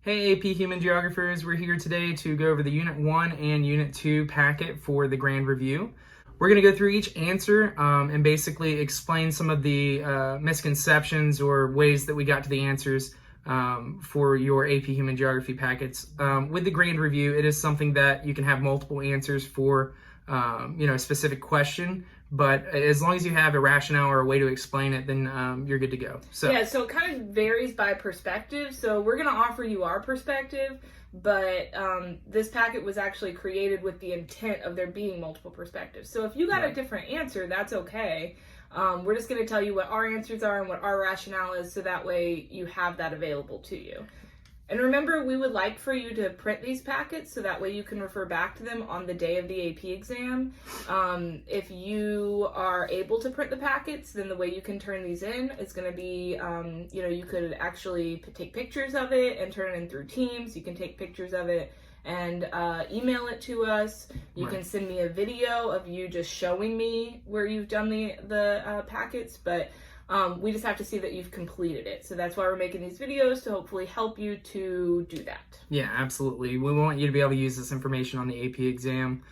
Hey AP Human Geographers, we're here today to go over the Unit 1 and Unit 2 packet for the grand review. We're going to go through each answer and basically explain some of the misconceptions or ways that we got to the answers for your AP Human Geography packets. With the grand review, it is something that you can have multiple answers for a specific question, but as long as you have a rationale or a way to explain it, then you're good to go. So it kind of varies by perspective. So we're going to offer you our perspective, but this packet was actually created with the intent of there being multiple perspectives. So if you got a different answer, that's okay. We're just going to tell you what our answers are and what our rationale is, so that way you have that available to you. And remember, we would like for you to print these packets so that way you can refer back to them on the day of the AP exam. If you are able to print the packets, then the way you can turn these in is going to be, you could actually take pictures of it and turn it in through Teams. You can take pictures of it and email it to us. You can send me a video of you just showing me where you've done the packets, but we just have to see that you've completed it. So that's why we're making these videos, to hopefully help you to do that. Yeah, absolutely. We want you to be able to use this information on the AP exam.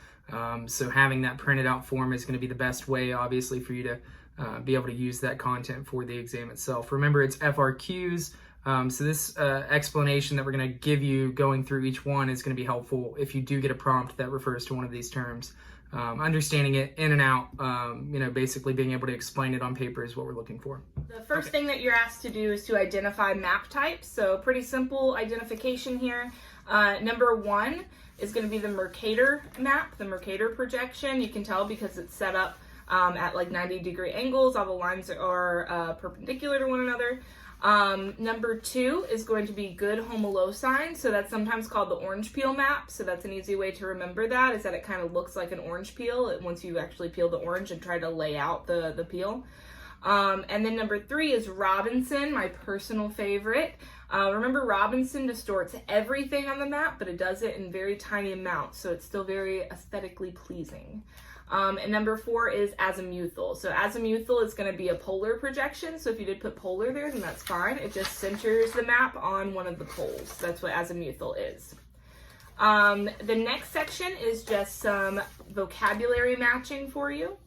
So having that printed out form is going to be the best way, obviously, for you to be able to use that content for the exam itself. Remember, it's FRQs. So this explanation that we're going to give you going through each one is going to be helpful if you do get a prompt that refers to one of these terms. Understanding it in and out, basically being able to explain it on paper is what we're looking for. The first thing that you're asked to do is to identify map types. So pretty simple identification here. Number one is going to be the Mercator map, the Mercator projection. You can tell because it's set up at like 90-degree angles. All the lines are perpendicular to one another. Number two is going to be good homolocine. So that's sometimes called the orange peel map. So that's an easy way to remember that, is that it kind of looks like an orange peel once you actually peel the orange and try to lay out the peel. And then number three is Robinson, my personal favorite. Remember, Robinson distorts everything on the map, but it does it in very tiny amounts. So it's still very aesthetically pleasing. And number four is azimuthal. So azimuthal is going to be a polar projection. So if you did put polar there, then that's fine. It just centers the map on one of the poles. That's what azimuthal is. The next section is just some vocabulary matching for you.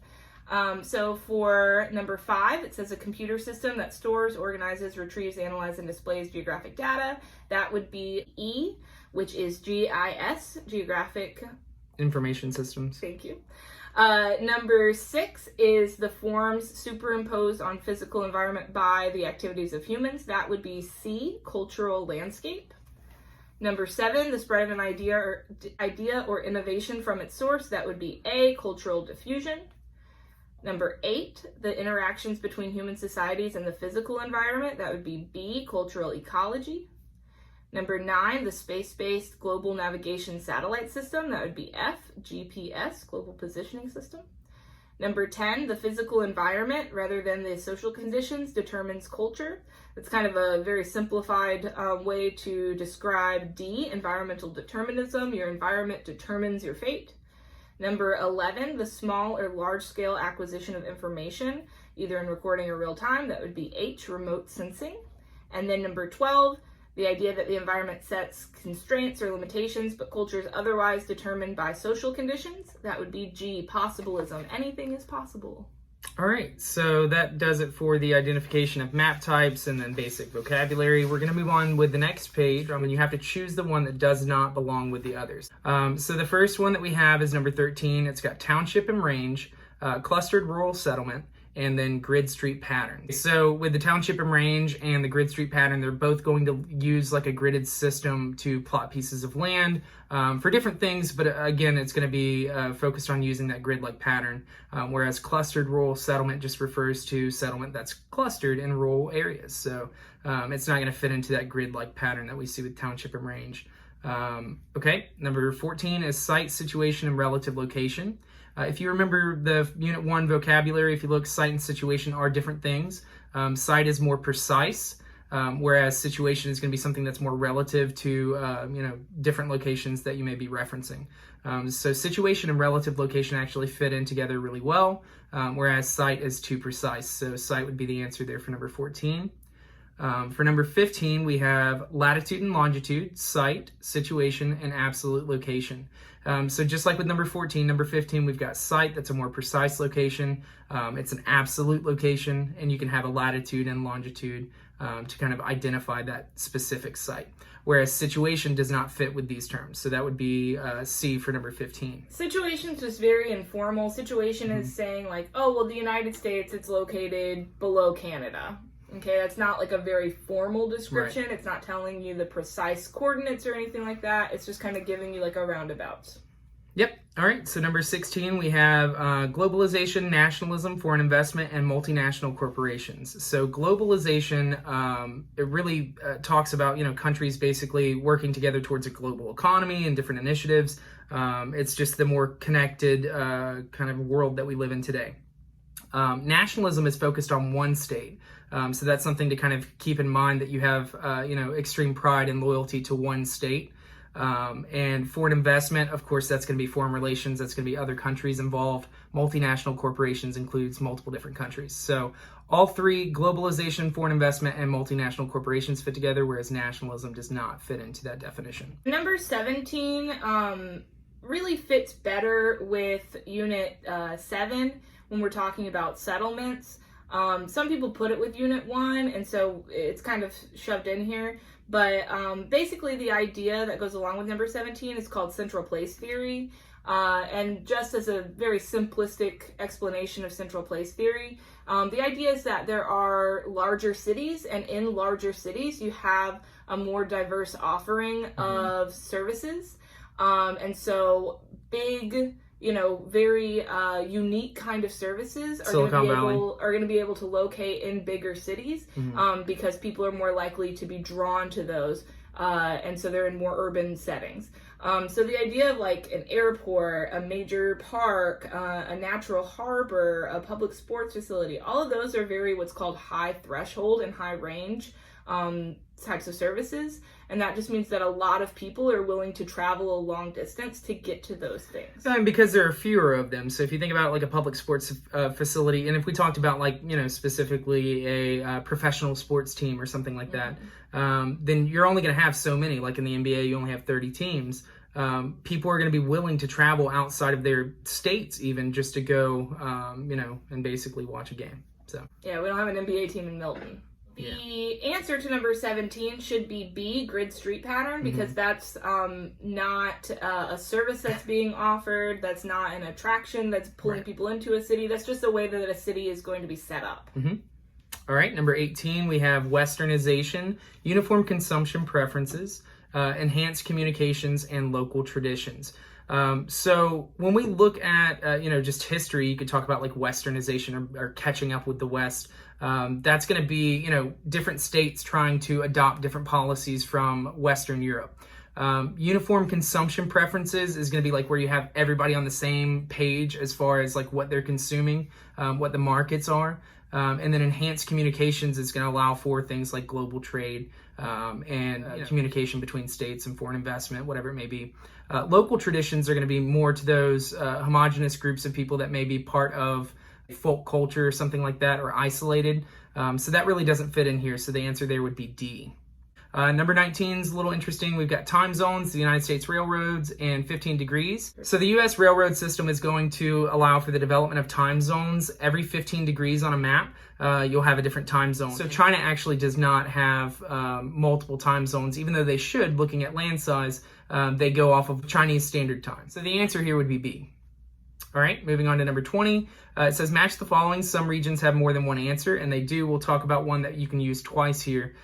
So for number 5, it says a computer system that stores, organizes, retrieves, analyzes, and displays geographic data. That would be E, which is GIS, Geographic Information Systems. Thank you. Number 6 is the forms superimposed on physical environment by the activities of humans. That would be C, cultural landscape. Number 7, the spread of an idea or innovation from its source. That would be A, cultural diffusion. Number 8, the interactions between human societies and the physical environment. That would be B, cultural ecology. Number 9, the space-based global navigation satellite system. That would be F, GPS, global positioning system. Number 10, the physical environment rather than the social conditions determines culture. That's kind of a very simplified way to describe D, environmental determinism. Your environment determines your fate. Number 11, the small or large-scale acquisition of information, either in recording or real time. That would be H, remote sensing. And then number 12, the idea that the environment sets constraints or limitations, but culture is otherwise determined by social conditions. That would be G, possibilism. Anything is possible. All right, so that does it for the identification of map types and then basic vocabulary. We're going to move on with the next page, and you have to choose the one that does not belong with the others. So the first one that we have is number 13. It's got township and range, clustered rural settlement, and then grid street pattern. So with the township and range and the grid street pattern, they're both going to use like a gridded system to plot pieces of land for different things, but again, it's going to be focused on using that grid-like pattern, whereas clustered rural settlement just refers to settlement that's clustered in rural areas. So it's not going to fit into that grid-like pattern that we see with township and range. Okay, number 14 is site, situation, and relative location. If you remember the Unit 1 vocabulary, if you look, site and situation are different things. Site is more precise, whereas situation is going to be something that's more relative to, different locations that you may be referencing. So situation and relative location actually fit in together really well, whereas site is too precise. So site would be the answer there for number 14. For number 15, we have latitude and longitude, site, situation, and absolute location. So just like with number 14, number 15, we've got site, that's a more precise location. It's an absolute location, and you can have a latitude and longitude to kind of identify that specific site. Whereas situation does not fit with these terms. So that would be C for number 15. Situation's just very informal. Situation is saying like, oh, well, the United States, it's located below Canada. Okay, that's not like a very formal description. Right. It's not telling you the precise coordinates or anything like that. It's just kind of giving you like a roundabout. Yep. All right. So number 16, we have globalization, nationalism, foreign investment, and multinational corporations. So globalization, it really talks about, countries basically working together towards a global economy and different initiatives. It's just the more connected kind of world that we live in today. Nationalism is focused on one state. So that's something to kind of keep in mind, that you have, extreme pride and loyalty to one state. And foreign investment, of course, that's going to be foreign relations. That's going to be other countries involved. Multinational corporations includes multiple different countries. So all three, globalization, foreign investment, and multinational corporations fit together, whereas nationalism does not fit into that definition. Number 17 really fits better with Unit 7 when we're talking about settlements. Some people put it with Unit 1, and so it's kind of shoved in here. But basically the idea that goes along with number 17 is called central place theory. And just as a very simplistic explanation of central place theory, the idea is that there are larger cities, and in larger cities you have a more diverse offering of services. And so big, very unique kind of services are going to be able to locate in bigger cities because people are more likely to be drawn to those, and so they're in more urban settings. So the idea of like an airport, a major park, a natural harbor, a public sports facility, all of those are very what's called high threshold and high range types of services. And that just means that a lot of people are willing to travel a long distance to get to those things. And because there are fewer of them. So if you think about like a public sports facility, and if we talked about like, specifically a professional sports team or something like that, then you're only going to have so many. Like in the NBA, you only have 30 teams. People are going to be willing to travel outside of their states even just to go, and basically watch a game. So yeah, we don't have an NBA team in Milton. The answer to number 17 should be B, grid street pattern, because that's not a service that's being offered. That's not an attraction that's pulling people into a city. That's just the way that a city is going to be set up. All right, number 18, we have westernization, uniform consumption preferences, enhanced communications, and local traditions. So when we look at, just history, you could talk about like westernization or catching up with the West. That's going to be, different states trying to adopt different policies from Western Europe. Uniform consumption preferences is going to be like where you have everybody on the same page as far as like what they're consuming, what the markets are. And then enhanced communications is going to allow for things like global trade and communication between states and foreign investment, whatever it may be. Local traditions are going to be more to those homogenous groups of people that may be part of folk culture or something like that, or isolated. So that really doesn't fit in here. So the answer there would be D. Number 19 is a little interesting. We've got time zones, the United States railroads, and 15 degrees. So the U.S. railroad system is going to allow for the development of time zones. Every 15 degrees on a map, you'll have a different time zone. So China actually does not have multiple time zones, even though they should, looking at land size. They go off of Chinese Standard Time. So the answer here would be B. All right, moving on to number 20. It says match the following. Some regions have more than one answer, and they do. We'll talk about one that you can use twice here,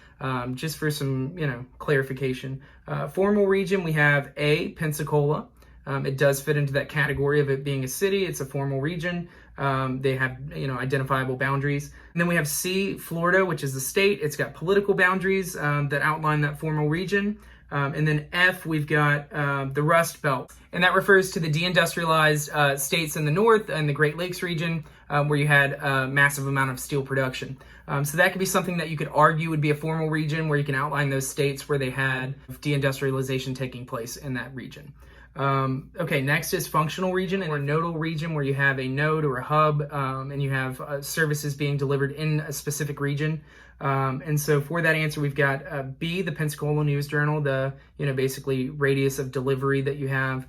just for some, clarification. Formal region, we have A, Pensacola. It does fit into that category of it being a city. It's a formal region. They have, identifiable boundaries. And then we have C, Florida, which is the state. It's got political boundaries that outline that formal region. And then F, we've got the Rust Belt. And that refers to the deindustrialized states in the north and the Great Lakes region where you had a massive amount of steel production. So that could be something that you could argue would be a formal region where you can outline those states where they had deindustrialization taking place in that region. Okay, next is functional region or nodal region, where you have a node or a hub, and you have services being delivered in a specific region. And so for that answer, we've got B, the Pensacola News Journal, the basically radius of delivery that you have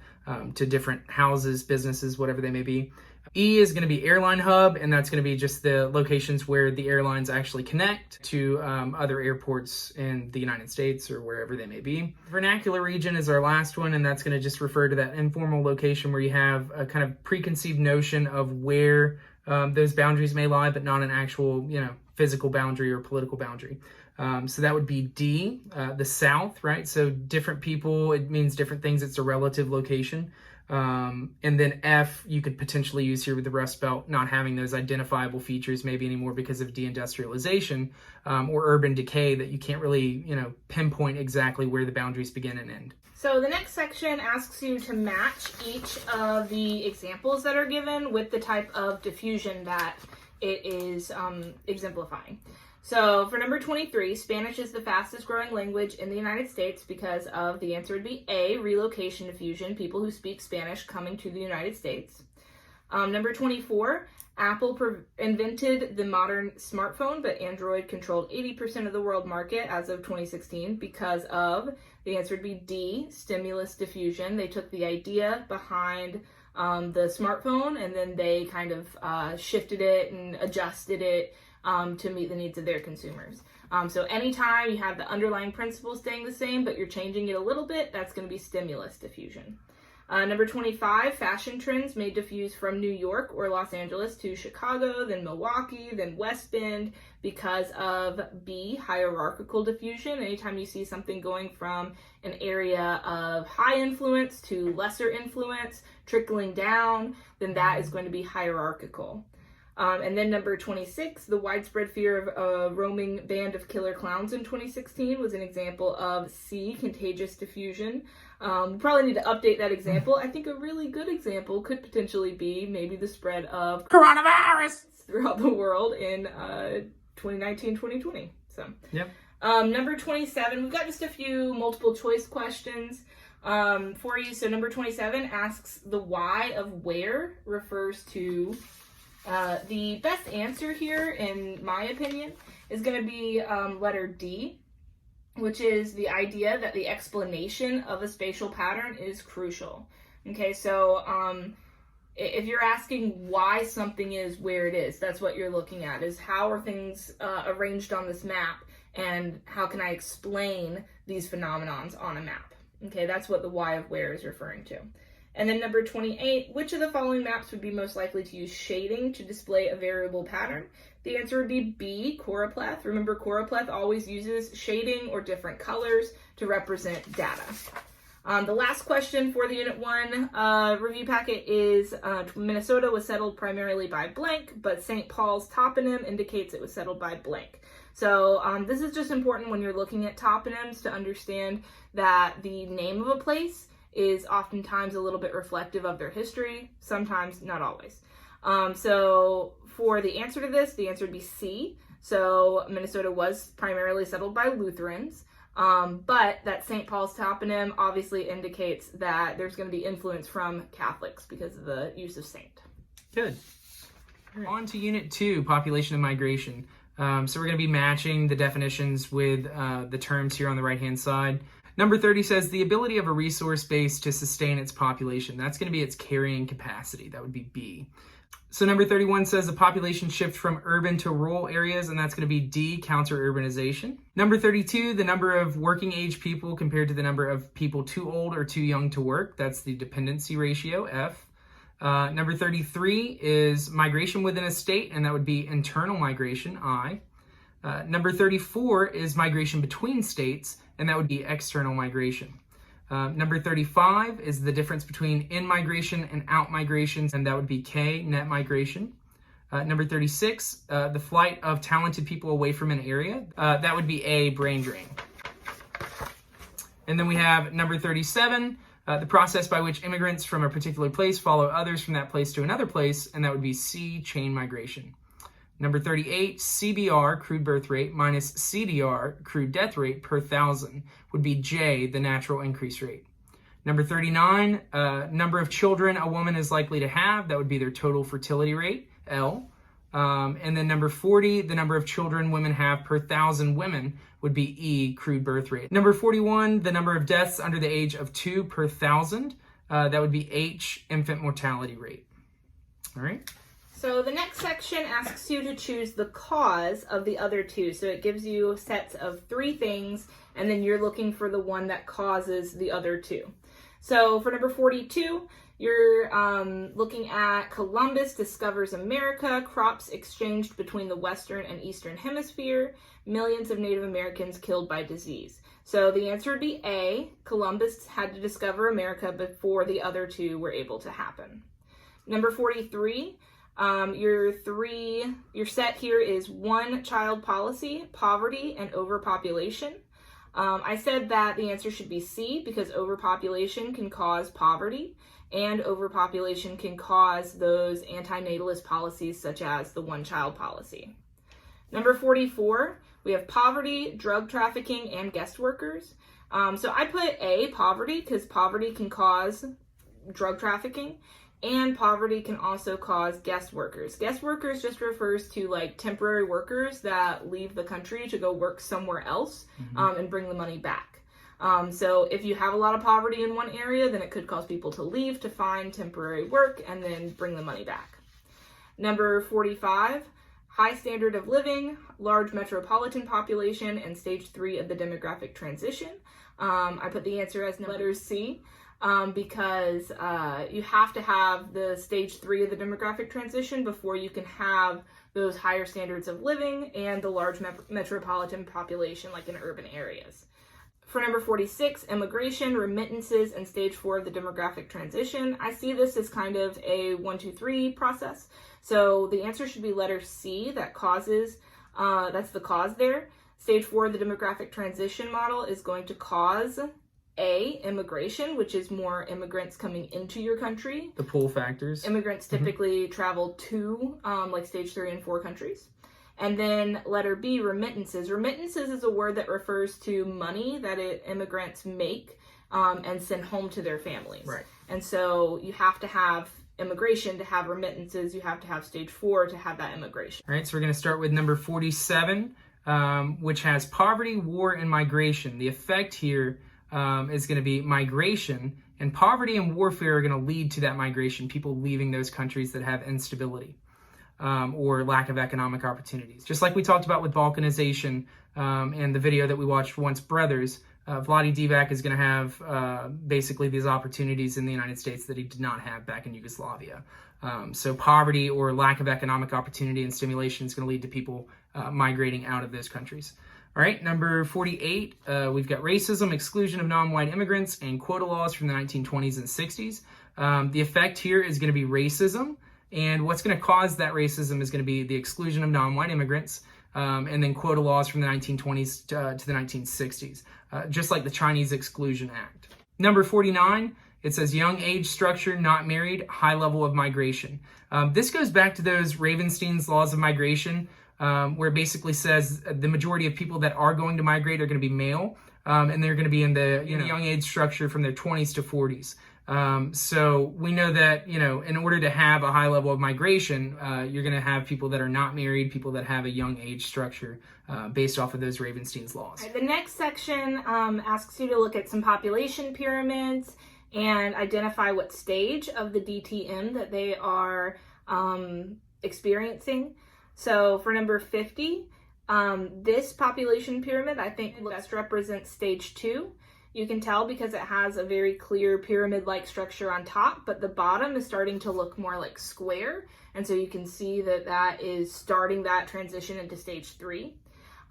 to different houses, businesses, whatever they may be. E is going to be airline hub, and that's going to be just the locations where the airlines actually connect to other airports in the United States or wherever they may be. Vernacular region is our last one, and that's going to just refer to that informal location where you have a kind of preconceived notion of where those boundaries may lie, but not an actual, physical boundary or political boundary. So that would be D, the South, right? So different people, it means different things. It's a relative location. And then F, you could potentially use here with the Rust Belt not having those identifiable features maybe anymore because of deindustrialization or urban decay, that you can't really, pinpoint exactly where the boundaries begin and end. So the next section asks you to match each of the examples that are given with the type of diffusion that it is exemplifying. So for number 23, Spanish is the fastest growing language in the United States because of, the answer would be A, relocation diffusion, people who speak Spanish coming to the United States. Number 24, Apple invented the modern smartphone, but Android controlled 80% of the world market as of 2016 because of, the answer would be D, stimulus diffusion. They took the idea behind the smartphone and then they kind of shifted it and adjusted it to meet the needs of their consumers. So anytime you have the underlying principle staying the same, but you're changing it a little bit, that's going to be stimulus diffusion. Number 25, fashion trends may diffuse from New York or Los Angeles to Chicago, then Milwaukee, then West Bend because of B, hierarchical diffusion. Anytime you see something going from an area of high influence to lesser influence, trickling down, then that is going to be hierarchical. And then number 26, the widespread fear of a roaming band of killer clowns in 2016 was an example of C, contagious diffusion. We probably need to update that example. I think a really good example could potentially be maybe the spread of coronavirus throughout the world in 2019, 2020. So, yep. Number 27, we've got just a few multiple choice questions for you. So number 27 asks, the why of where refers to. The best answer here, in my opinion, is going to be letter D, which is the idea that the explanation of a spatial pattern is crucial. Okay, so if you're asking why something is where it is, that's what you're looking at, is how are things arranged on this map, and how can I explain these phenomenons on a map? Okay, that's what the why of where is referring to. And then number 28, which of the following maps would be most likely to use shading to display a variable pattern? The answer would be B, choropleth. Remember, choropleth always uses shading or different colors to represent data. The last question for the Unit 1 review packet is Minnesota was settled primarily by blank, but St. Paul's toponym indicates it was settled by blank. So this is just important when you're looking at toponyms to understand that the name of a place is oftentimes a little bit reflective of their history, sometimes not always. So for the answer to this, the answer would be C. So Minnesota was primarily settled by Lutherans, but that St. Paul's toponym obviously indicates that there's going to be influence from Catholics because of the use of saint. Good. Right. On to Unit 2, population and migration. So we're going to be matching the definitions with the terms here on the right-hand side. Number 30 says the ability of a resource base to sustain its population. That's going to be its carrying capacity. That would be B. So number 31 says the population shift from urban to rural areas, and that's going to be D, counter-urbanization. Number 32, the number of working age people compared to the number of people too old or too young to work. That's the dependency ratio, F. Number 33 is migration within a state, and that would be internal migration, I. Number 34 is migration between states, and that would be external migration. Number 35 is the difference between in-migration and out-migration, and that would be K, net migration. Number 36, the flight of talented people away from an area. That would be A, brain drain. And then we have number 37, the process by which immigrants from a particular place follow others from that place to another place, and that would be C, chain migration. Number 38, CBR, crude birth rate, minus CDR, crude death rate per thousand, would be J, the natural increase rate. Number 39, number of children a woman is likely to have. That would be their total fertility rate, L. And then number 40, the number of children women have per 1,000 women would be E, crude birth rate. Number 41, the number of deaths under the age of 2 per 1,000. That would be H, infant mortality rate. All right. So the next section asks you to choose the cause of the other two. So it gives you sets of 3 things, and then you're looking for the one that causes the other 2. So for number 42, you're looking at Columbus discovers America, crops exchanged between the Western and Eastern Hemisphere, millions of Native Americans killed by disease. So the answer would be A, Columbus had to discover America before the other 2 were able to happen. Number 43, your set here is one-child policy, poverty, and overpopulation. I said that the answer should be C because overpopulation can cause poverty, and overpopulation can cause those antinatalist policies such as the one-child policy. Number 44, we have poverty, drug trafficking, and guest workers. So I put A, poverty, because poverty can cause drug trafficking, and poverty can also cause guest workers. Guest workers just refers to like temporary workers that leave the country to go work somewhere else and bring the money back. So if you have a lot of poverty in one area, then it could cause people to leave to find temporary work and then bring the money back. Number 45, high standard of living, large metropolitan population, and stage 3 of the demographic transition. I put the answer as letter C. Because you have to have the stage 3 of the demographic transition before you can have those higher standards of living and the large metropolitan population like in urban areas. For number 46, immigration, remittances, and stage 4 of the demographic transition, I see this as kind of a 1, 2, 3 process. So the answer should be letter C, that causes, that's the cause there. Stage 4 of the demographic transition model is going to cause A, immigration, which is more immigrants coming into your country. The pull factors. Immigrants typically travel to like stage 3 and 4 countries. And then letter B, remittances. Remittances is a word that refers to money that immigrants make and send home to their families. Right. And so you have to have immigration to have remittances. You have to have stage 4 to have that immigration. All right, so we're going to start with number 47, which has poverty, war, and migration. The effect here is going to be migration, and poverty and warfare are going to lead to that migration, people leaving those countries that have instability or lack of economic opportunities. Just like we talked about with balkanization and the video that we watched Once Brothers, Vlade Divac is going to have basically these opportunities in the United States that he did not have back in Yugoslavia. So poverty or lack of economic opportunity and stimulation is going to lead to people migrating out of those countries. All right, number 48, we've got racism, exclusion of non-white immigrants, and quota laws from the 1920s and 60s. The effect here is going to be racism, and what's going to cause that racism is going to be the exclusion of non-white immigrants, and then quota laws from the 1920s to the 1960s, just like the Chinese Exclusion Act. Number 49, it says young age structure, not married, high level of migration. This goes back to those Ravenstein's laws of migration, where it basically says the majority of people that are going to migrate are going to be male, and they're going to be in the young age structure from their 20s to 40s. So we know that, in order to have a high level of migration, you're going to have people that are not married, people that have a young age structure based off of those Ravenstein's laws. Right, the next section asks you to look at some population pyramids and identify what stage of the DTM that they are experiencing. So for number 50, this population pyramid, I think best represents stage 2. You can tell because it has a very clear pyramid-like structure on top, but the bottom is starting to look more like square. And so you can see that that is starting that transition into stage 3.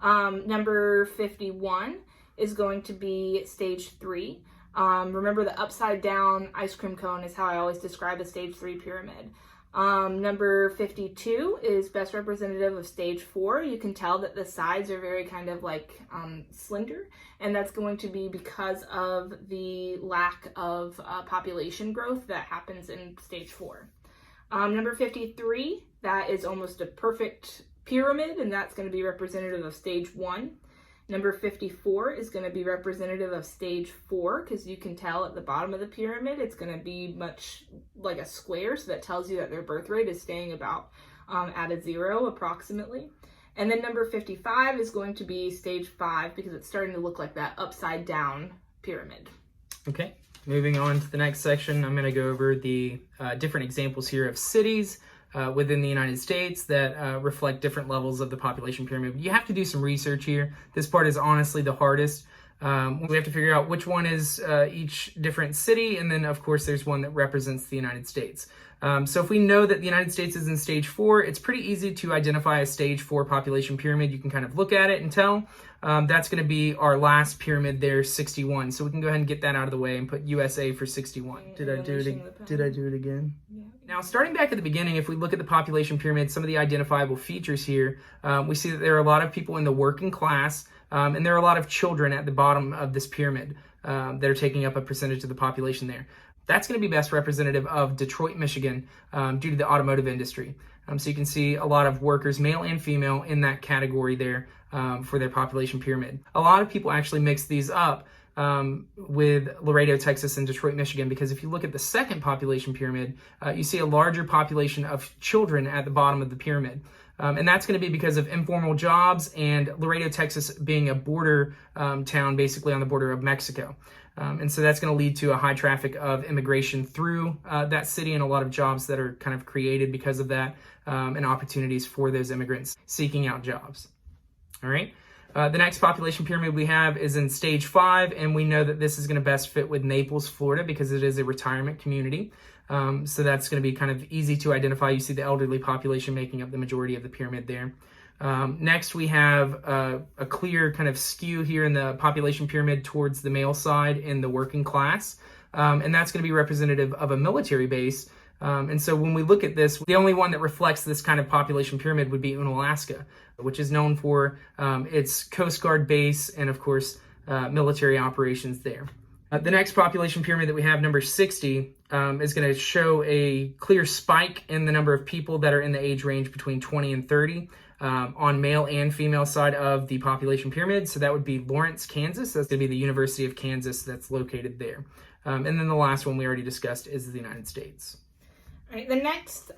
Number 51 is going to be stage 3. Remember, the upside down ice cream cone is how I always describe a stage 3 pyramid. Number 52 is best representative of stage 4. You can tell that the sides are very kind of like slender, and that's going to be because of the lack of population growth that happens in stage 4. Number 53, that is almost a perfect pyramid, and that's going to be representative of stage 1. Number 54 is going to be representative of stage 4, because you can tell at the bottom of the pyramid it's going to be much like a square, so that tells you that their birth rate is staying about at a 0 approximately. And then number 55 is going to be stage 5, because it's starting to look like that upside down pyramid. Okay, moving on to the next section, I'm going to go over the different examples here of cities within the United States that reflect different levels of the population pyramid. You have to do some research here. This part is honestly the hardest. We have to figure out which one is each different city, and then of course there's one that represents the United States. So if we know that the United States is in stage 4, it's pretty easy to identify a stage 4 population pyramid. You can kind of look at it and tell. That's going to be our last pyramid there, 61. So we can go ahead and get that out of the way and put USA for 61. Did I do it again? Yeah. Now, starting back at the beginning, if we look at the population pyramid, some of the identifiable features here, we see that there are a lot of people in the working class, and there are a lot of children at the bottom of this pyramid that are taking up a percentage of the population there. That's going to be best representative of Detroit, Michigan, due to the automotive industry. So you can see a lot of workers, male and female, in that category there for their population pyramid. A lot of people actually mix these up with Laredo, Texas, and Detroit, Michigan, because if you look at the second population pyramid, you see a larger population of children at the bottom of the pyramid. And that's going to be because of informal jobs and Laredo, Texas being a border town, basically on the border of Mexico. And so that's going to lead to a high traffic of immigration through that city, and a lot of jobs that are kind of created because of that, and opportunities for those immigrants seeking out jobs. All right. The next population pyramid we have is in stage 5, and we know that this is going to best fit with Naples, Florida, because it is a retirement community. So that's going to be kind of easy to identify. You see the elderly population making up the majority of the pyramid there. Next, we have a clear kind of skew here in the population pyramid towards the male side in the working class, and that's going to be representative of a military base. And so when we look at this, the only one that reflects this kind of population pyramid would be Unalaska, which is known for its Coast Guard base and, of course, military operations there. The next population pyramid that we have, number 60, is going to show a clear spike in the number of people that are in the age range between 20 and 30 on male and female side of the population pyramid. So that would be Lawrence, Kansas. That's going to be the University of Kansas that's located there. And then the last one we already discussed is the United States. All right, the next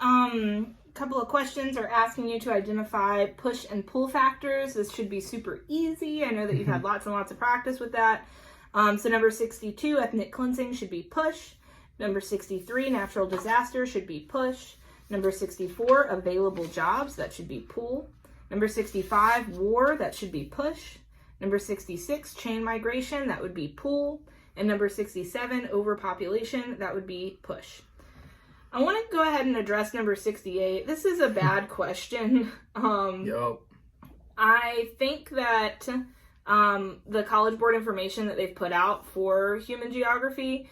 couple of questions are asking you to identify push and pull factors. This should be super easy. I know that you've had lots and lots of practice with that. So number 62, ethnic cleansing, should be push. Number 63, natural disaster, should be push. Number 64, available jobs, that should be pull. Number 65, war, that should be push. Number 66, chain migration, that would be pull. And number 67, overpopulation, that would be push. I want to go ahead and address number 68. This is a bad question. I think that the College Board information that they've put out for human geography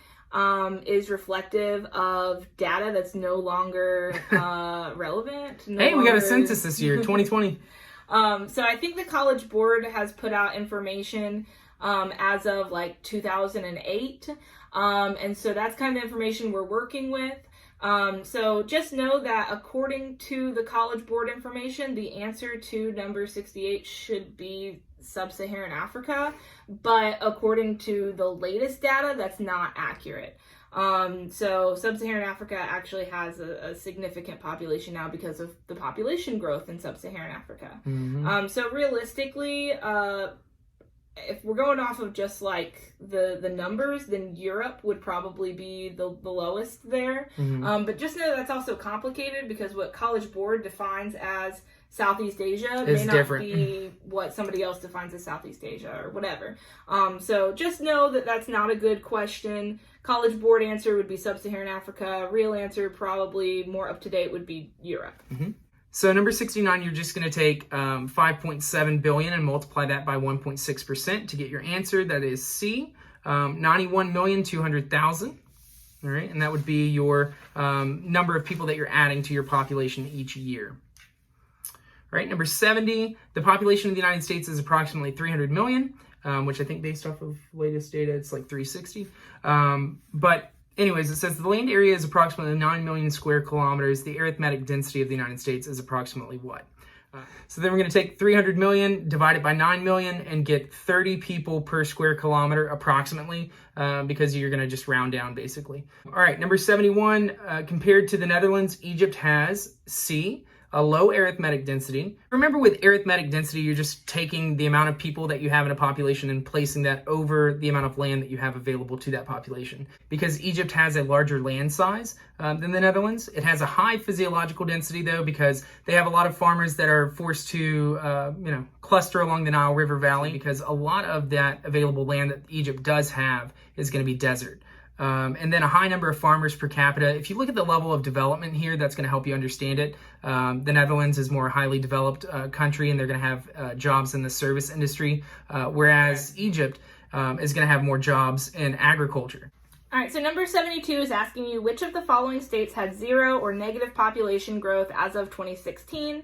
is reflective of data that's no longer relevant. We got a census this year, 2020. So I think the College Board has put out information as of like 2008. And so that's kind of information we're working with. So just know that according to the College Board information, the answer to number 68 should be Sub-Saharan Africa, but according to the latest data, that's not accurate. So Sub-Saharan Africa actually has a significant population now because of the population growth in Sub-Saharan Africa. So realistically, if we're going off of just like the numbers, then Europe would probably be the lowest there. But just know that's also complicated because what College Board defines as Southeast Asia may not be what somebody else defines as Southeast Asia or whatever. So just know that that's not a good question. College Board answer would be Sub-Saharan Africa. Real answer, probably more up to date, would be Europe. So number 69, you're just going to take 5.7 billion and multiply that by 1.6% to get your answer. That is C, 91,200,000. All right, and that would be your number of people that you're adding to your population each year. All right, number 70, the population of the United States is approximately 300 million, which I think based off of latest data, it's like 360. But anyways, it says the land area is approximately 9 million square kilometers. The arithmetic density of the United States is approximately what? So then we're going to take 300 million, divide it by 9 million, and get 30 people per square kilometer approximately, because you're going to just round down basically. All right, number 71, compared to the Netherlands, Egypt has C, a low arithmetic density. Remember, with arithmetic density, you're just taking the amount of people that you have in a population and placing that over the amount of land that you have available to that population. Because Egypt has a larger land size than the Netherlands. It has a high physiological density, though, because they have a lot of farmers that are forced to, cluster along the Nile River Valley, because a lot of that available land that Egypt does have is going to be desert. And then a high number of farmers per capita. If you look at the level of development here, that's going to help you understand it. The Netherlands is more highly developed country, and they're going to have jobs in the service industry, whereas Egypt is going to have more jobs in agriculture. All right, so number 72 is asking you which of the following states had zero or negative population growth as of 2016.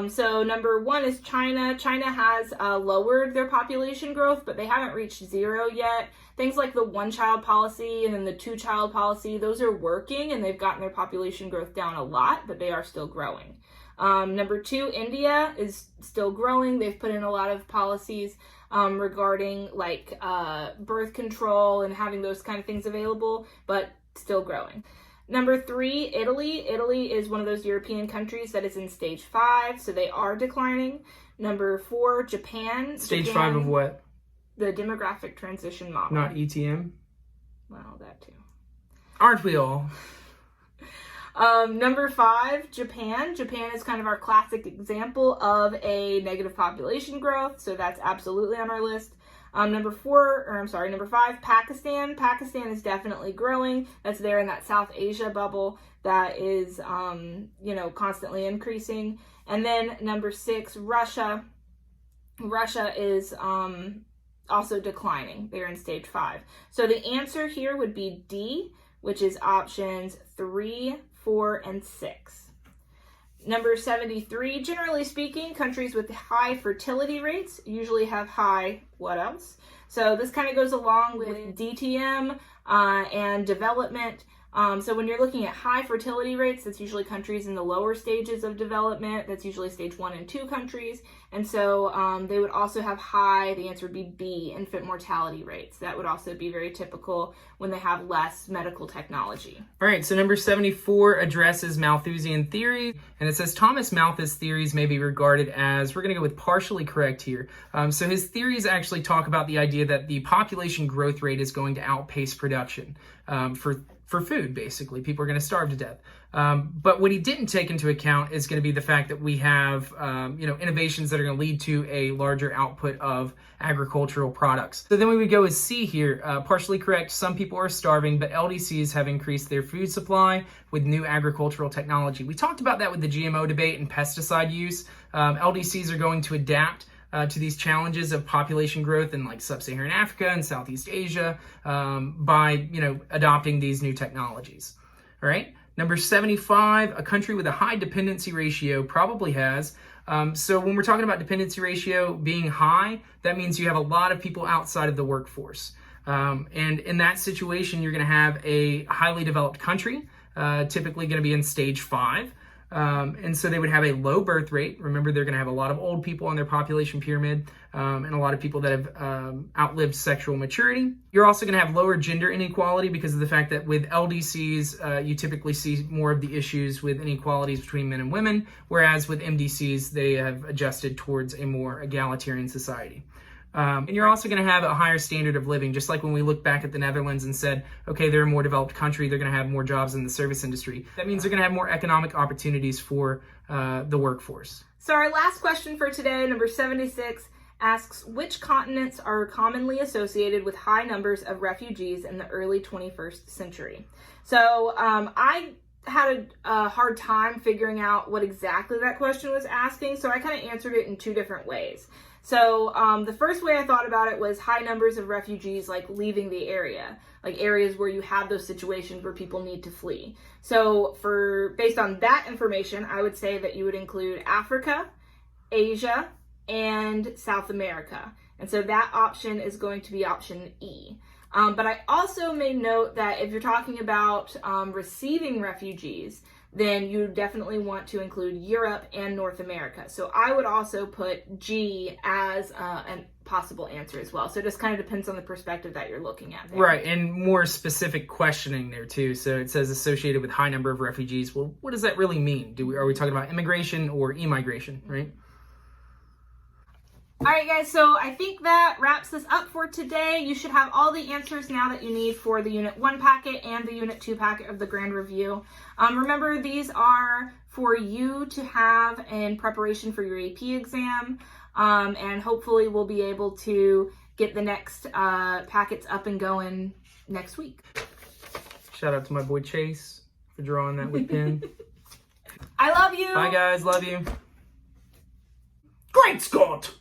So number 1 is China. China has lowered their population growth, but they haven't reached zero yet. Things like the one-child policy and then the two-child policy, those are working, and they've gotten their population growth down a lot, but they are still growing. Number 2, India is still growing. They've put in a lot of policies regarding like birth control and having those kind of things available, but still growing. Number 3, Italy. Italy is one of those European countries that is in stage 5, so they are declining. Number 4, Japan. Stage 5 of what? The demographic transition model. Not ETM? Well, that too. Aren't we all? Number 5, Japan. Japan is kind of our classic example of a negative population growth, so that's absolutely on our list. Number 5, Pakistan. Pakistan is definitely growing. That's there in that South Asia bubble that is, constantly increasing. And then number 6, Russia. Russia is also declining. They're in stage 5. So the answer here would be D, which is options 3, 4, and 6. Number 73, generally speaking, countries with high fertility rates usually have high what else? So this kind of goes along with DTM and development. So when you're looking at high fertility rates, that's usually countries in the lower stages of development. That's usually stage 1 and 2 countries. And so they would also have high, the answer would be B, infant mortality rates. That would also be very typical when they have less medical technology. All right, so number 74 addresses Malthusian theory, and it says Thomas Malthus' theories may be regarded as, we're going to go with partially correct here. So his theories actually talk about the idea that the population growth rate is going to outpace production for food, basically. People are going to starve to death. But what he didn't take into account is going to be the fact that we have, innovations that are going to lead to a larger output of agricultural products. So then we would go with C here, partially correct. Some people are starving, but LDCs have increased their food supply with new agricultural technology. We talked about that with the GMO debate and pesticide use. LDCs are going to adapt to these challenges of population growth in like sub-Saharan Africa and Southeast Asia by, adopting these new technologies. All right. Number 75, a country with a high dependency ratio probably has. So when we're talking about dependency ratio being high, that means you have a lot of people outside of the workforce. And in that situation, you're going to have a highly developed country, typically going to be in stage 5. And so they would have a low birth rate. Remember, they're going to have a lot of old people on their population pyramid and a lot of people that have outlived sexual maturity. You're also going to have lower gender inequality because of the fact that with LDCs, you typically see more of the issues with inequalities between men and women, whereas with MDCs, they have adjusted towards a more egalitarian society. And you're also going to have a higher standard of living, just like when we look back at the Netherlands and said, okay, they're a more developed country, they're going to have more jobs in the service industry. That means they're going to have more economic opportunities for the workforce. So our last question for today, number 76, asks which continents are commonly associated with high numbers of refugees in the early 21st century? So I had a hard time figuring out what exactly that question was asking, so I kind of answered it in 2 different ways. So the first way I thought about it was high numbers of refugees like leaving the area, like areas where you have those situations where people need to flee. So based on that information, I would say that you would include Africa, Asia, and South America. And so that option is going to be option E. But I also made note that if you're talking about receiving refugees, then you definitely want to include Europe and North America. So I would also put G as a possible answer as well. So it just kind of depends on the perspective that you're looking at there. Right, and more specific questioning there too. So it says associated with high number of refugees. Well, what does that really mean? Are we talking about immigration or immigration, right? All right, guys, so I think that wraps this up for today. You should have all the answers now that you need for the Unit 1 packet and the Unit 2 packet of the Grand Review. Remember, these are for you to have in preparation for your AP exam, and hopefully we'll be able to get the next packets up and going next week. Shout out to my boy Chase for drawing that with pen. I love you. Bye, guys. Love you. Great Scott!